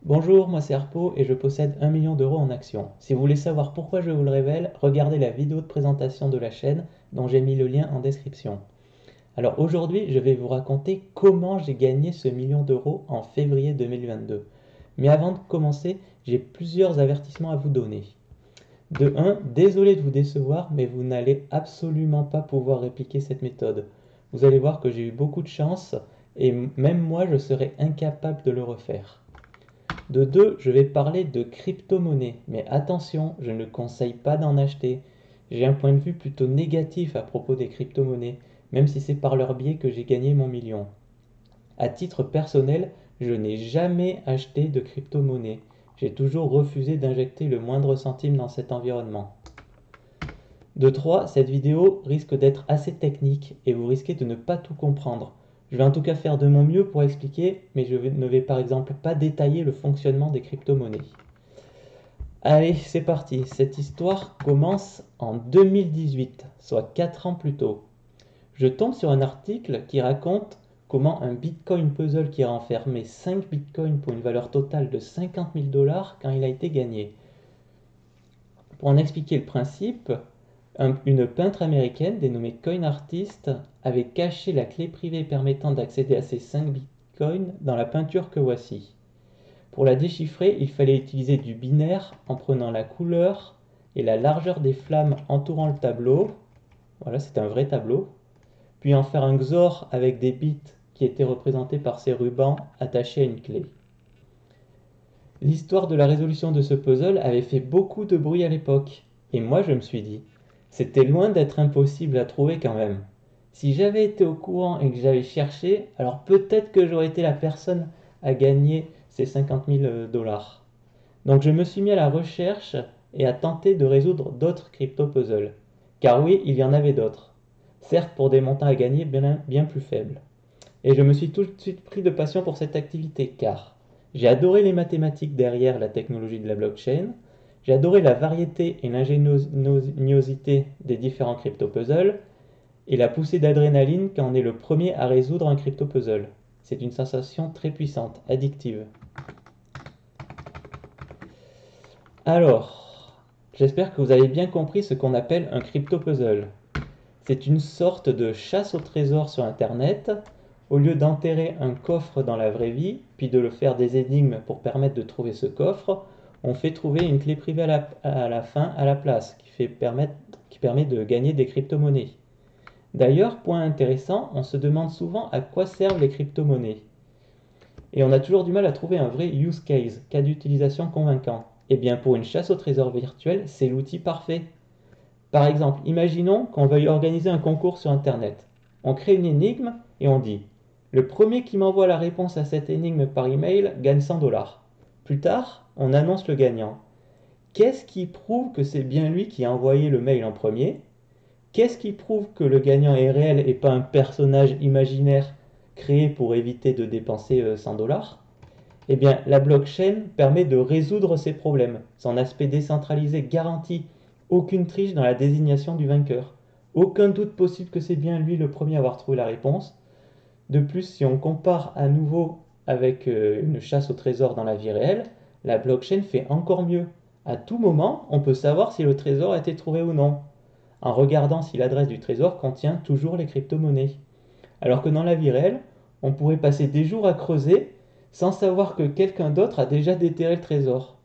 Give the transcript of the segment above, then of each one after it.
Bonjour, moi c'est Harpo et je possède 1 million d'euros en actions. Si vous voulez savoir pourquoi je vous le révèle, regardez la vidéo de présentation de la chaîne dont j'ai mis le lien en description. Alors aujourd'hui, je vais vous raconter comment j'ai gagné ce million d'euros en février 2022. Mais avant de commencer, j'ai plusieurs avertissements à vous donner. De 1, désolé de vous décevoir, mais vous n'allez absolument pas pouvoir répliquer cette méthode. Vous allez voir que j'ai eu beaucoup de chance et même moi je serais incapable de le refaire. De 2, je vais parler de crypto-monnaie, mais attention, je ne conseille pas d'en acheter. J'ai un point de vue plutôt négatif à propos des crypto-monnaies, même si c'est par leur biais que j'ai gagné mon million. À titre personnel, je n'ai jamais acheté de crypto-monnaie. J'ai toujours refusé d'injecter le moindre centime dans cet environnement. De 3, cette vidéo risque d'être assez technique et vous risquez de ne pas tout comprendre. Je vais en tout cas faire de mon mieux pour expliquer, mais je ne vais par exemple pas détailler le fonctionnement des crypto-monnaies. Allez, c'est parti. Cette histoire commence en 2018, soit 4 ans plus tôt. Je tombe sur un article qui raconte comment un Bitcoin puzzle qui renfermait 5 Bitcoins pour une valeur totale de 50 000 dollars quand il a été gagné. Pour en expliquer le principe, une peintre américaine dénommée Coin Artist avait caché la clé privée permettant d'accéder à ces 5 bitcoins dans la peinture que voici. Pour la déchiffrer, il fallait utiliser du binaire en prenant la couleur et la largeur des flammes entourant le tableau. Voilà, c'est un vrai tableau. Puis en faire un XOR avec des bits qui étaient représentés par ces rubans attachés à une clé. L'histoire de la résolution de ce puzzle avait fait beaucoup de bruit à l'époque, et moi je me suis dit, c'était loin d'être impossible à trouver quand même. Si j'avais été au courant et que j'avais cherché, alors peut-être que j'aurais été la personne à gagner ces 50 000 dollars. Donc je me suis mis à la recherche et à tenter de résoudre d'autres crypto-puzzles. Car oui, il y en avait d'autres. Certes pour des montants à gagner bien plus faibles. Et je me suis tout de suite pris de passion pour cette activité car j'ai adoré les mathématiques derrière la technologie de la blockchain, j'ai adoré la variété et l'ingéniosité des différents crypto-puzzles, et la poussée d'adrénaline quand on est le premier à résoudre un crypto-puzzle. C'est une sensation très puissante, addictive. Alors, j'espère que vous avez bien compris ce qu'on appelle un crypto-puzzle. C'est une sorte de chasse au trésor sur Internet. Au lieu d'enterrer un coffre dans la vraie vie, puis de le faire des énigmes pour permettre de trouver ce coffre, on fait trouver une clé privée à la fin à la place, qui permet de gagner des crypto-monnaies. D'ailleurs, point intéressant, on se demande souvent à quoi servent les crypto-monnaies. Et on a toujours du mal à trouver un vrai use case, cas d'utilisation convaincant. Eh bien, pour une chasse au trésor virtuel, c'est l'outil parfait. Par exemple, imaginons qu'on veuille organiser un concours sur Internet. On crée une énigme et on dit le premier qui m'envoie la réponse à cette énigme par email gagne 100 dollars. Plus tard, on annonce le gagnant. Qu'est-ce qui prouve que c'est bien lui qui a envoyé le mail en premier? Qu'est-ce qui prouve que le gagnant est réel et pas un personnage imaginaire créé pour éviter de dépenser 100 dollars? Eh bien, la blockchain permet de résoudre ces problèmes. Son aspect décentralisé garantit aucune triche dans la désignation du vainqueur. Aucun doute possible que c'est bien lui le premier à avoir trouvé la réponse. De plus, si on compare à nouveau avec une chasse au trésor dans la vie réelle, la blockchain fait encore mieux. À tout moment, on peut savoir si le trésor a été trouvé ou non, en regardant si l'adresse du trésor contient toujours les crypto-monnaies. Alors que dans la vie réelle, on pourrait passer des jours à creuser sans savoir que quelqu'un d'autre a déjà déterré le trésor.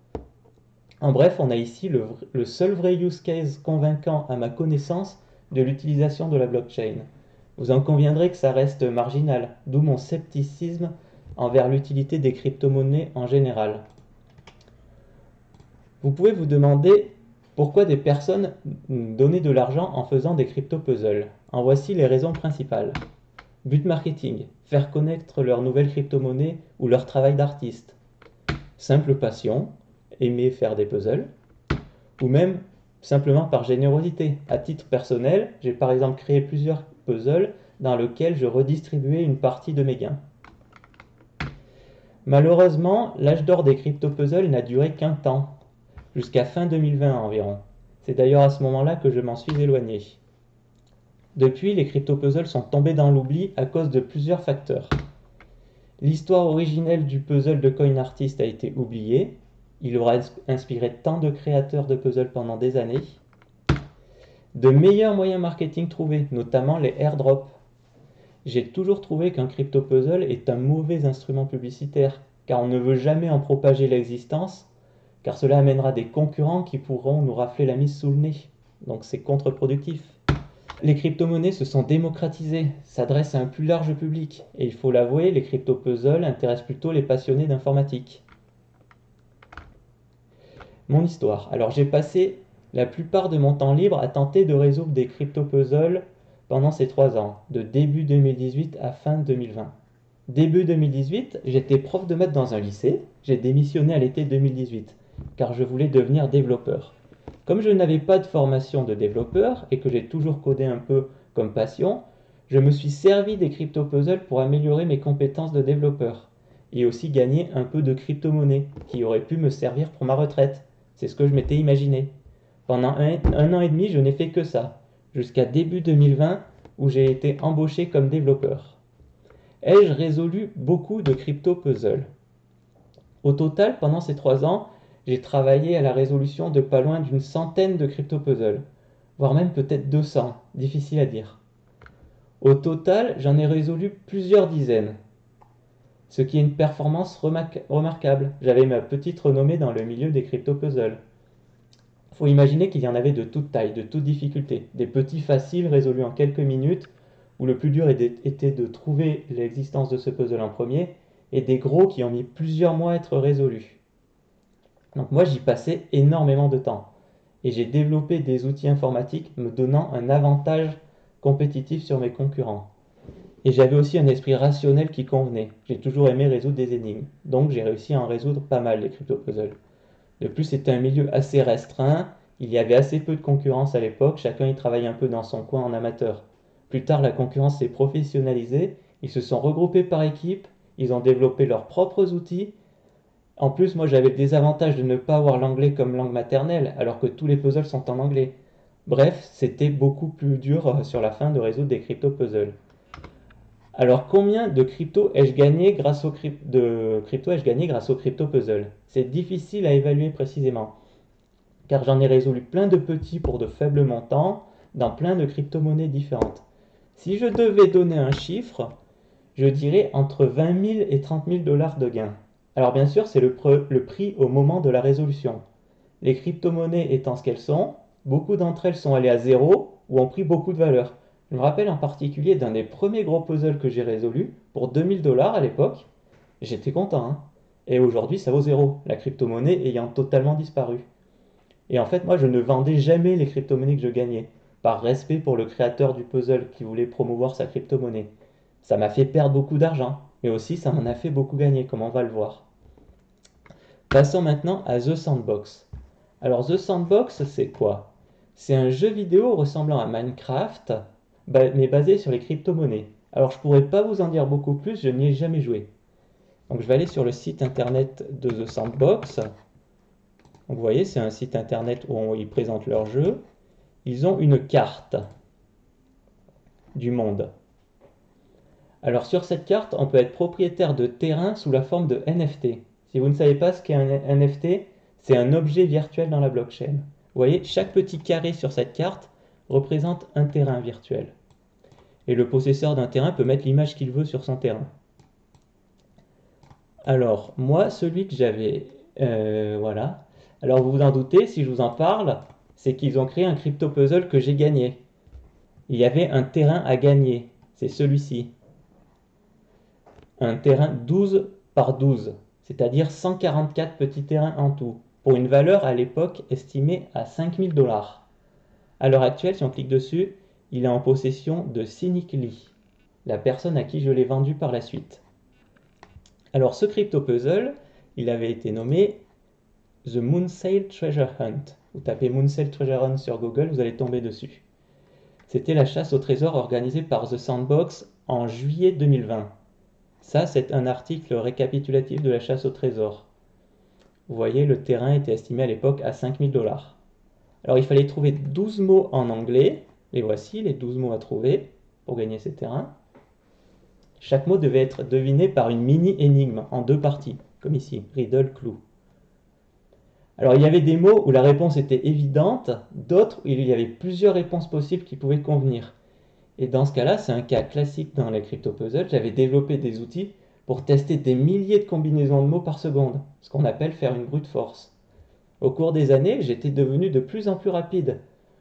En bref, on a ici le seul vrai use case convaincant à ma connaissance de l'utilisation de la blockchain. Vous en conviendrez que ça reste marginal, d'où mon scepticisme envers l'utilité des crypto-monnaies en général. Vous pouvez vous demander pourquoi des personnes donnaient de l'argent en faisant des crypto-puzzles. En voici les raisons principales. But marketing, faire connaître leur nouvelle crypto-monnaie ou leur travail d'artiste. Simple passion, aimer faire des puzzles. Ou même simplement par générosité. À titre personnel, j'ai par exemple créé plusieurs puzzles dans lesquels je redistribuais une partie de mes gains. Malheureusement, l'âge d'or des crypto-puzzles n'a duré qu'un temps, jusqu'à fin 2020 environ. C'est d'ailleurs à ce moment-là que je m'en suis éloigné. Depuis, les crypto-puzzles sont tombés dans l'oubli à cause de plusieurs facteurs. L'histoire originelle du puzzle de Coin Artist a été oubliée. Il aura inspiré tant de créateurs de puzzles pendant des années. De meilleurs moyens marketing trouvés, notamment les airdrops. J'ai toujours trouvé qu'un crypto-puzzle est un mauvais instrument publicitaire, car on ne veut jamais en propager l'existence, car cela amènera des concurrents qui pourront nous rafler la mise sous le nez. Donc c'est contre-productif. Les crypto-monnaies se sont démocratisées, s'adressent à un plus large public, et il faut l'avouer, les crypto-puzzles intéressent plutôt les passionnés d'informatique. Mon histoire. Alors j'ai passé la plupart de mon temps libre à tenter de résoudre des crypto-puzzles pendant ces 3 ans, de début 2018 à fin 2020. Début 2018, j'étais prof de maths dans un lycée, j'ai démissionné à l'été 2018, car je voulais devenir développeur. Comme je n'avais pas de formation de développeur et que j'ai toujours codé un peu comme passion, je me suis servi des crypto-puzzles pour améliorer mes compétences de développeur et aussi gagner un peu de crypto-monnaie qui aurait pu me servir pour ma retraite. C'est ce que je m'étais imaginé. Pendant un an et demi, je n'ai fait que ça, jusqu'à début 2020 où j'ai été embauché comme développeur. Ai-je résolu beaucoup de crypto-puzzles? Au total, pendant ces 3 ans, j'ai travaillé à la résolution de pas loin d'une centaine de crypto-puzzles, voire même peut-être 200, difficile à dire. Au total, j'en ai résolu plusieurs dizaines, ce qui est une performance remarquable. J'avais ma petite renommée dans le milieu des crypto-puzzles. Il faut imaginer qu'il y en avait de toute taille, de toute difficulté, des petits faciles résolus en quelques minutes, où le plus dur était de trouver l'existence de ce puzzle en premier, et des gros qui ont mis plusieurs mois à être résolus. Donc moi j'y passais énormément de temps et j'ai développé des outils informatiques me donnant un avantage compétitif sur mes concurrents. Et j'avais aussi un esprit rationnel qui convenait. J'ai toujours aimé résoudre des énigmes, donc j'ai réussi à en résoudre pas mal les crypto-puzzles. De plus, c'était un milieu assez restreint, il y avait assez peu de concurrence à l'époque, chacun y travaillait un peu dans son coin en amateur. Plus tard, la concurrence s'est professionnalisée, ils se sont regroupés par équipe, ils ont développé leurs propres outils. En plus, moi j'avais le désavantage de ne pas avoir l'anglais comme langue maternelle, alors que tous les puzzles sont en anglais. Bref, c'était beaucoup plus dur sur la fin de résoudre des crypto-puzzles. Alors combien de crypto ai-je gagné grâce au crypto-puzzle? C'est difficile à évaluer précisément, car j'en ai résolu plein de petits pour de faibles montants, dans plein de crypto-monnaies différentes. Si je devais donner un chiffre, je dirais entre 20 000 et 30 000 dollars de gains. Alors bien sûr, c'est le prix au moment de la résolution. Les crypto-monnaies étant ce qu'elles sont, beaucoup d'entre elles sont allées à zéro ou ont pris beaucoup de valeur. Je me rappelle en particulier d'un des premiers gros puzzles que j'ai résolu pour 2000 dollars à l'époque. J'étais content, hein. Et aujourd'hui, ça vaut zéro, la crypto-monnaie ayant totalement disparu. Et en fait, moi, je ne vendais jamais les crypto-monnaies que je gagnais, par respect pour le créateur du puzzle qui voulait promouvoir sa crypto-monnaie. Ça m'a fait perdre beaucoup d'argent, mais aussi ça m'en a fait beaucoup gagner, comme on va le voir. Passons maintenant à The Sandbox. Alors The Sandbox, c'est quoi? C'est un jeu vidéo ressemblant à Minecraft, mais basé sur les crypto-monnaies. Alors je pourrais pas vous en dire beaucoup plus, je n'y ai jamais joué. Donc je vais aller sur le site internet de The Sandbox. Donc vous voyez, c'est un site internet où ils présentent leur jeu. Ils ont une carte du monde. Alors sur cette carte, on peut être propriétaire de terrain sous la forme de NFT. Si vous ne savez pas ce qu'est un NFT, c'est un objet virtuel dans la blockchain. Vous voyez, chaque petit carré sur cette carte représente un terrain virtuel. Et le possesseur d'un terrain peut mettre l'image qu'il veut sur son terrain. Alors, moi, celui que j'avais, voilà. Alors, vous vous en doutez, si je vous en parle, c'est qu'ils ont créé un crypto-puzzle que j'ai gagné. Il y avait un terrain à gagner, c'est celui-ci. Un terrain 12 par 12, c'est-à-dire 144 petits terrains en tout, pour une valeur à l'époque estimée à 5000 dollars. À l'heure actuelle, si on clique dessus, il est en possession de Cynic Lee, la personne à qui je l'ai vendu par la suite. Alors ce crypto-puzzle, il avait été nommé The Moonsail Treasure Hunt. Vous tapez Moonsail Treasure Hunt sur Google, vous allez tomber dessus. C'était la chasse au trésor organisée par The Sandbox en juillet 2020. Ça, c'est un article récapitulatif de la chasse au trésor. Vous voyez, le terrain était estimé à l'époque à 5000 dollars. Alors, il fallait trouver 12 mots en anglais. Les voici, les 12 mots à trouver pour gagner ces terrains. Chaque mot devait être deviné par une mini-énigme en 2 parties, comme ici, riddle, clou. Alors il y avait des mots où la réponse était évidente, d'autres où il y avait plusieurs réponses possibles qui pouvaient convenir. Et dans ce cas-là, c'est un cas classique dans les crypto-puzzles, j'avais développé des outils pour tester des milliers de combinaisons de mots par seconde, ce qu'on appelle faire une brute force. Au cours des années, j'étais devenu de plus en plus rapide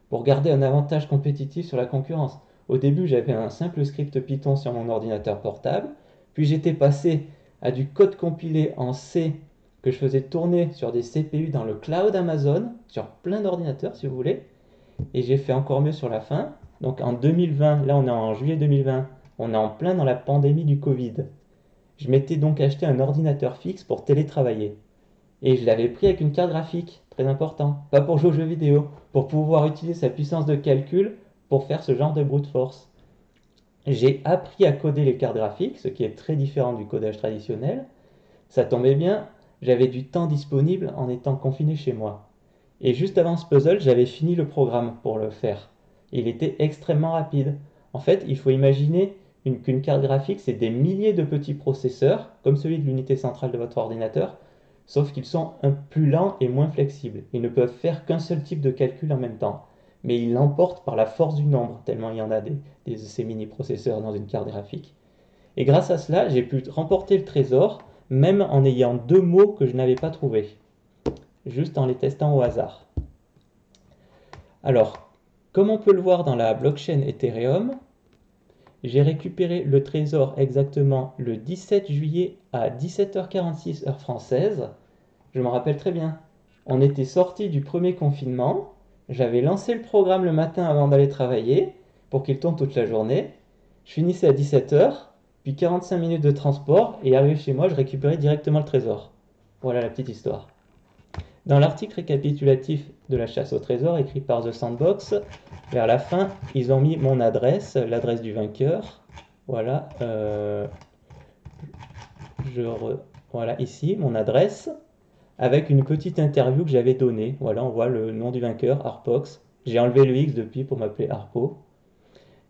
pour garder un avantage compétitif sur la concurrence. Au début, j'avais un simple script Python sur mon ordinateur portable, puis j'étais passé à du code compilé en C que je faisais tourner sur des CPU dans le cloud Amazon, sur plein d'ordinateurs si vous voulez, et j'ai fait encore mieux sur la fin. Donc en 2020, là on est en juillet 2020, on est en plein dans la pandémie du Covid. Je m'étais donc acheté un ordinateur fixe pour télétravailler. Et je l'avais pris avec une carte graphique, très important, pas pour jouer aux jeux vidéo, pour pouvoir utiliser sa puissance de calcul pour faire ce genre de brute force. J'ai appris à coder les cartes graphiques, ce qui est très différent du codage traditionnel. Ça tombait bien, j'avais du temps disponible en étant confiné chez moi. Et juste avant ce puzzle, j'avais fini le programme pour le faire. Il était extrêmement rapide. En fait, il faut imaginer qu'une carte graphique, c'est des milliers de petits processeurs, comme celui de l'unité centrale de votre ordinateur, sauf qu'ils sont un plus lents et moins flexibles. Ils ne peuvent faire qu'un seul type de calcul en même temps. Mais ils l'emportent par la force du nombre, tellement il y en a de ces mini-processeurs dans une carte graphique. Et grâce à cela, j'ai pu remporter le trésor, même en ayant 2 mots que je n'avais pas trouvés, juste en les testant au hasard. Alors, comme on peut le voir dans la blockchain Ethereum, j'ai récupéré le trésor exactement le 17 juillet à 17h46 heure française. Je me rappelle très bien. On était sorti du premier confinement, j'avais lancé le programme le matin avant d'aller travailler pour qu'il tourne toute la journée. Je finissais à 17h, puis 45 minutes de transport, et arrivé chez moi, je récupérais directement le trésor. Voilà la petite histoire. Dans l'article récapitulatif de la chasse au trésor écrit par The Sandbox, vers la fin, ils ont mis mon adresse, l'adresse du vainqueur. Voilà, voilà ici mon adresse, avec une petite interview que j'avais donnée. Voilà, on voit le nom du vainqueur, Harpox. J'ai enlevé le X depuis pour m'appeler Harpo.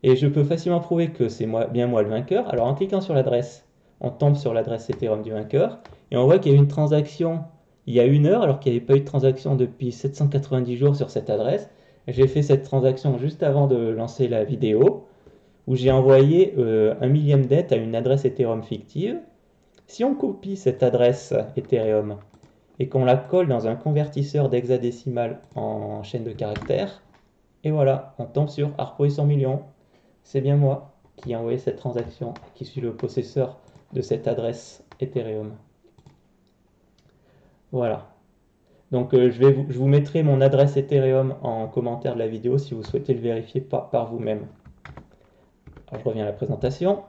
Et je peux facilement prouver que c'est bien moi le vainqueur. Alors en cliquant sur l'adresse, on tombe sur l'adresse Ethereum du vainqueur, et on voit qu'il y a eu une transaction il y a 1 heure, alors qu'il n'y avait pas eu de transaction depuis 790 jours sur cette adresse. J'ai fait cette transaction juste avant de lancer la vidéo, où j'ai envoyé 1 millième dette à une adresse Ethereum fictive. Si on copie cette adresse Ethereum et qu'on la colle dans un convertisseur d'hexadécimal en chaîne de caractères, et voilà, on tombe sur Harpo et 100 millions. C'est bien moi qui ai envoyé cette transaction, qui suis le possesseur de cette adresse Ethereum. Voilà. Donc je vous mettrai mon adresse Ethereum en commentaire de la vidéo si vous souhaitez le vérifier par vous-même. Alors je reviens à la présentation.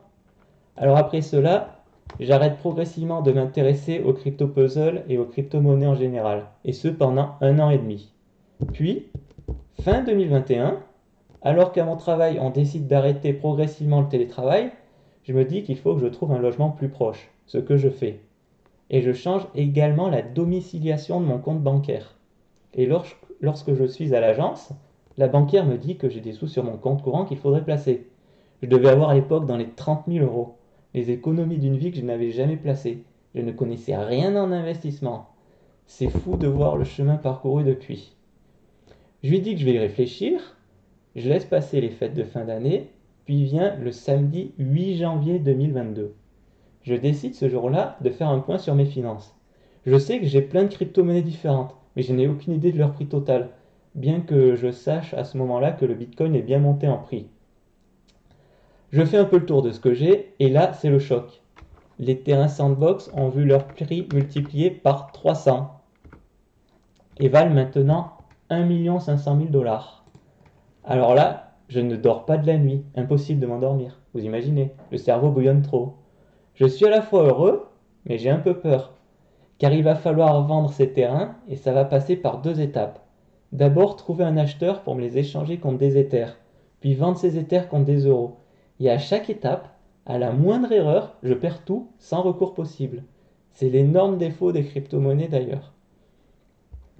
Alors après cela, j'arrête progressivement de m'intéresser aux crypto-puzzles et aux crypto-monnaies en général, et ce pendant 1 an et demi. Puis, fin 2021, alors qu'à mon travail on décide d'arrêter progressivement le télétravail, je me dis qu'il faut que je trouve un logement plus proche, ce que je fais. Et je change également la domiciliation de mon compte bancaire. Et lorsque je suis à l'agence, la banquière me dit que j'ai des sous sur mon compte courant qu'il faudrait placer. Je devais avoir à l'époque dans les 30 000 euros, les économies d'une vie que je n'avais jamais placées. Je ne connaissais rien en investissement. C'est fou de voir le chemin parcouru depuis. Je lui dis que je vais y réfléchir, je laisse passer les fêtes de fin d'année, puis vient le samedi 8 janvier 2022. Je décide ce jour-là de faire un point sur mes finances. Je sais que j'ai plein de crypto-monnaies différentes, mais je n'ai aucune idée de leur prix total, bien que je sache à ce moment-là que le Bitcoin est bien monté en prix. Je fais un peu le tour de ce que j'ai, et là, c'est le choc. Les terrains Sandbox ont vu leur prix multiplié par 300 et valent maintenant 1 500 000 $. Alors là, je ne dors pas de la nuit, impossible de m'endormir. Vous imaginez, le cerveau bouillonne trop. Je suis à la fois heureux, mais j'ai un peu peur, car il va falloir vendre ces terrains et ça va passer par 2 étapes. D'abord, trouver un acheteur pour me les échanger contre des Ethers, puis vendre ces Ethers contre des euros. Et à chaque étape, à la moindre erreur, je perds tout sans recours possible. C'est l'énorme défaut des crypto-monnaies d'ailleurs.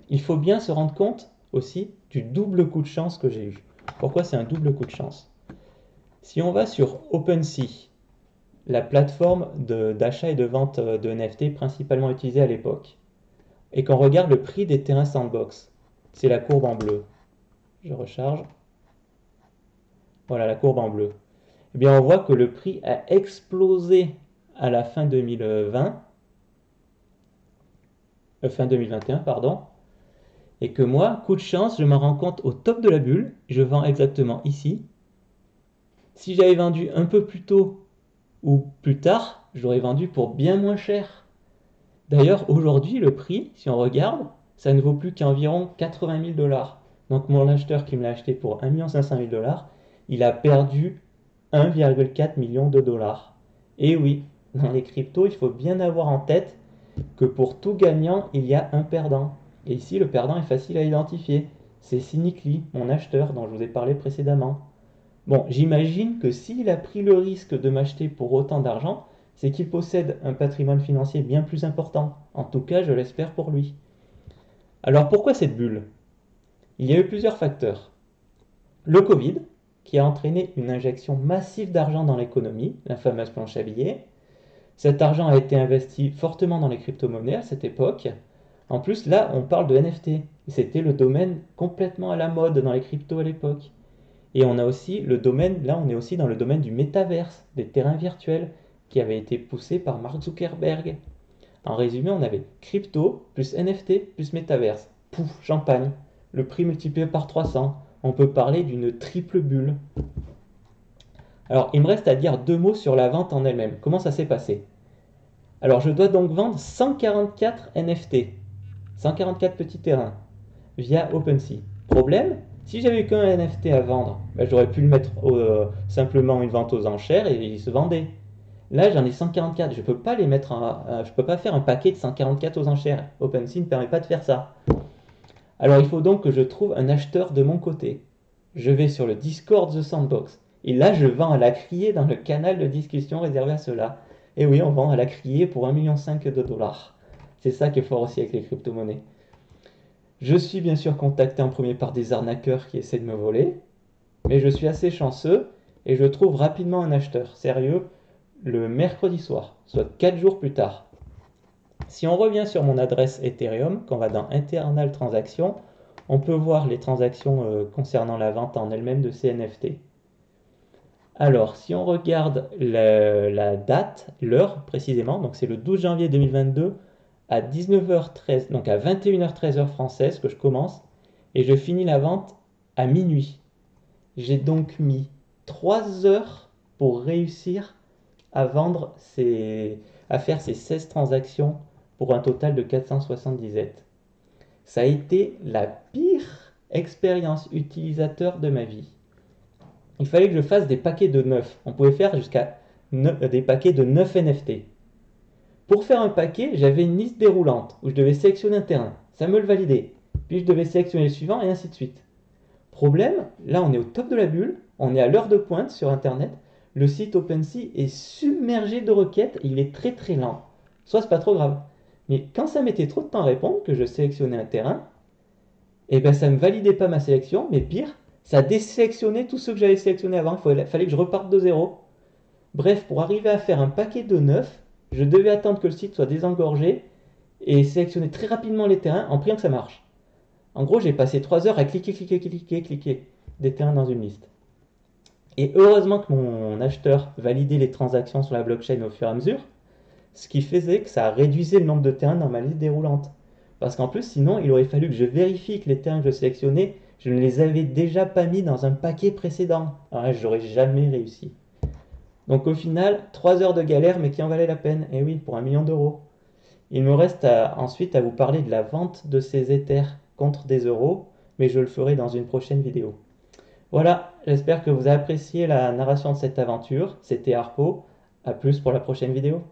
Il faut bien se rendre compte aussi du double coup de chance que j'ai eu. Pourquoi c'est un double coup de chance? Si on va sur OpenSea, la plateforme d'achat et de vente de NFT principalement utilisée à l'époque, et qu'on regarde le prix des terrains sandbox, c'est la courbe en bleu. Je recharge. Voilà la courbe en bleu. Eh bien, on voit que le prix a explosé à la fin 2020, fin 2021, pardon, et que moi, coup de chance, je me rends compte au top de la bulle, je vends exactement ici. Si j'avais vendu un peu plus tôt ou plus tard, je l'aurais vendu pour bien moins cher. D'ailleurs, aujourd'hui, le prix, si on regarde, ça ne vaut plus qu'environ 80 000 dollars. Donc mon acheteur qui me l'a acheté pour 1 500 000 dollars, il a perdu 1,4 million de dollars. Et oui, dans les cryptos, il faut bien avoir en tête que pour tout gagnant, il y a un perdant. Et ici, le perdant est facile à identifier. C'est Cynically, mon acheteur dont je vous ai parlé précédemment. Bon, j'imagine que s'il a pris le risque de m'acheter pour autant d'argent, c'est qu'il possède un patrimoine financier bien plus important. En tout cas, je l'espère pour lui. Alors pourquoi cette bulle? Il y a eu plusieurs facteurs. Le Covid, qui a entraîné une injection massive d'argent dans l'économie, la fameuse planche à billets. Cet argent a été investi fortement dans les crypto-monnaies à cette époque. En plus, là, on parle de NFT. C'était le domaine complètement à la mode dans les cryptos à l'époque. Et on a aussi le domaine, là on est aussi dans le domaine du métaverse, des terrains virtuels, qui avait été poussé par Mark Zuckerberg. En résumé, on avait crypto, plus NFT, plus métaverse. Pouf, champagne. Le prix multiplié par 300. On peut parler d'une triple bulle. Alors, il me reste à dire deux mots sur la vente en elle-même. Comment ça s'est passé? Alors, je dois donc vendre 144 NFT, 144 petits terrains, via OpenSea. Problème, si j'avais qu'un NFT à vendre, ben, j'aurais pu le mettre simplement une vente aux enchères et il se vendait. Là, j'en ai 144. Je peux pas les mettre je peux pas faire un paquet de 144 aux enchères. OpenSea ne permet pas de faire ça. Alors, il faut donc que je trouve un acheteur de mon côté. Je vais sur le Discord The Sandbox. Et là, je vends à la criée dans le canal de discussion réservé à cela. Et oui, on vend à la criée pour 1,5 million de dollars. C'est ça qui est fort aussi avec les crypto-monnaies. Je suis bien sûr contacté en premier par des arnaqueurs qui essaient de me voler, mais je suis assez chanceux et je trouve rapidement un acheteur sérieux le mercredi soir, soit 4 jours plus tard. Si on revient sur mon adresse Ethereum, qu'on va dans Internal Transactions, on peut voir les transactions concernant la vente en elle-même de ces NFT. Alors, si on regarde la date, l'heure précisément, donc c'est le 12 janvier 2022 à 19h13, donc à 21h13 heure française que je commence, et je finis la vente à minuit. J'ai donc mis 3 heures pour réussir à à faire ces 16 transactions pour un total de 470 ETH. Ça a été la pire expérience utilisateur de ma vie. Il fallait que je fasse des paquets de 9. On pouvait faire jusqu'à des paquets de 9 NFT. Pour faire un paquet, j'avais une liste déroulante où je devais sélectionner un terrain. Ça me le validait. Puis je devais sélectionner le suivant et ainsi de suite. Problème, là on est au top de la bulle, on est à l'heure de pointe sur Internet. Le site OpenSea est submergé de requêtes et il est très très lent. Soit c'est pas trop grave. Mais quand ça mettait trop de temps à répondre, que je sélectionnais un terrain, et ben ça ne validait pas ma sélection, mais pire, ça désélectionnait tous ceux que j'avais sélectionnés avant. Il fallait que je reparte de zéro. Bref, pour arriver à faire un paquet de 9, je devais attendre que le site soit désengorgé et sélectionner très rapidement les terrains en priant que ça marche. En gros, j'ai passé 3 heures à cliquer des terrains dans une liste. Et heureusement que mon acheteur validait les transactions sur la blockchain au fur et à mesure, ce qui faisait que ça réduisait le nombre de terrains dans ma liste déroulante. Parce qu'en plus, sinon, il aurait fallu que je vérifie que les terrains que je sélectionnais, je ne les avais déjà pas mis dans un paquet précédent. Alors là, j'aurais jamais réussi. Donc au final, 3 heures de galère, mais qui en valait la peine. Et oui, pour 1 million d'euros. Il me reste ensuite à vous parler de la vente de ces Ethers contre des euros, mais je le ferai dans une prochaine vidéo. Voilà, j'espère que vous avez apprécié la narration de cette aventure. C'était Harpo. A plus pour la prochaine vidéo.